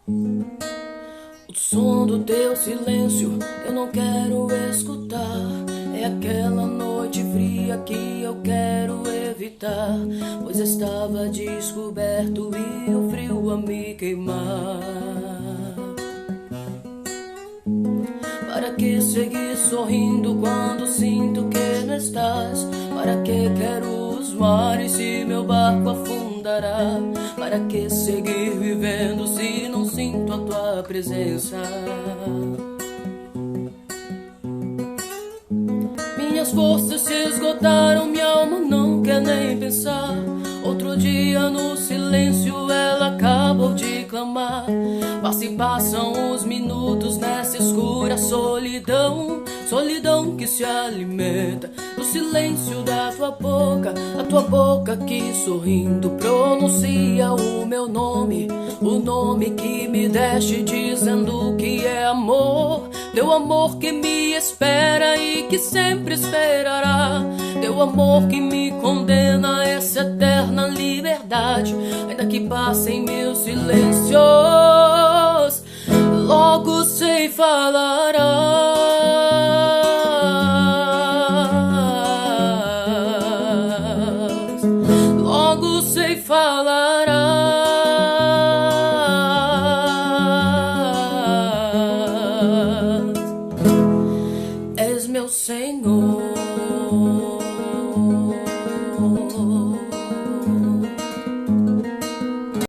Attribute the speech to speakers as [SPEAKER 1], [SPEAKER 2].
[SPEAKER 1] O som do teu silêncio eu não quero escutar. É aquela noite fria que eu quero evitar, pois estava descoberto e o frio a me queimar. Para que seguir sorrindo quando sinto que não estás? Para que quero os mares se meu barco afundará? Para que seguir vivendo se não sinto a tua presença? Minhas forças se esgotaram, minha alma não quer nem pensar. Outro dia no silêncio ela acabou de clamar. Passam os minutos nessa escura solidão, solidão que se alimenta do silêncio da tua boca. A tua boca que sorrindo pronuncia o meu nome, o nome que me deste dizendo que é amor. Teu amor que me espera e que sempre esperará. Teu amor que me condena a essa eterna liberdade, ainda que passe em meu silêncio.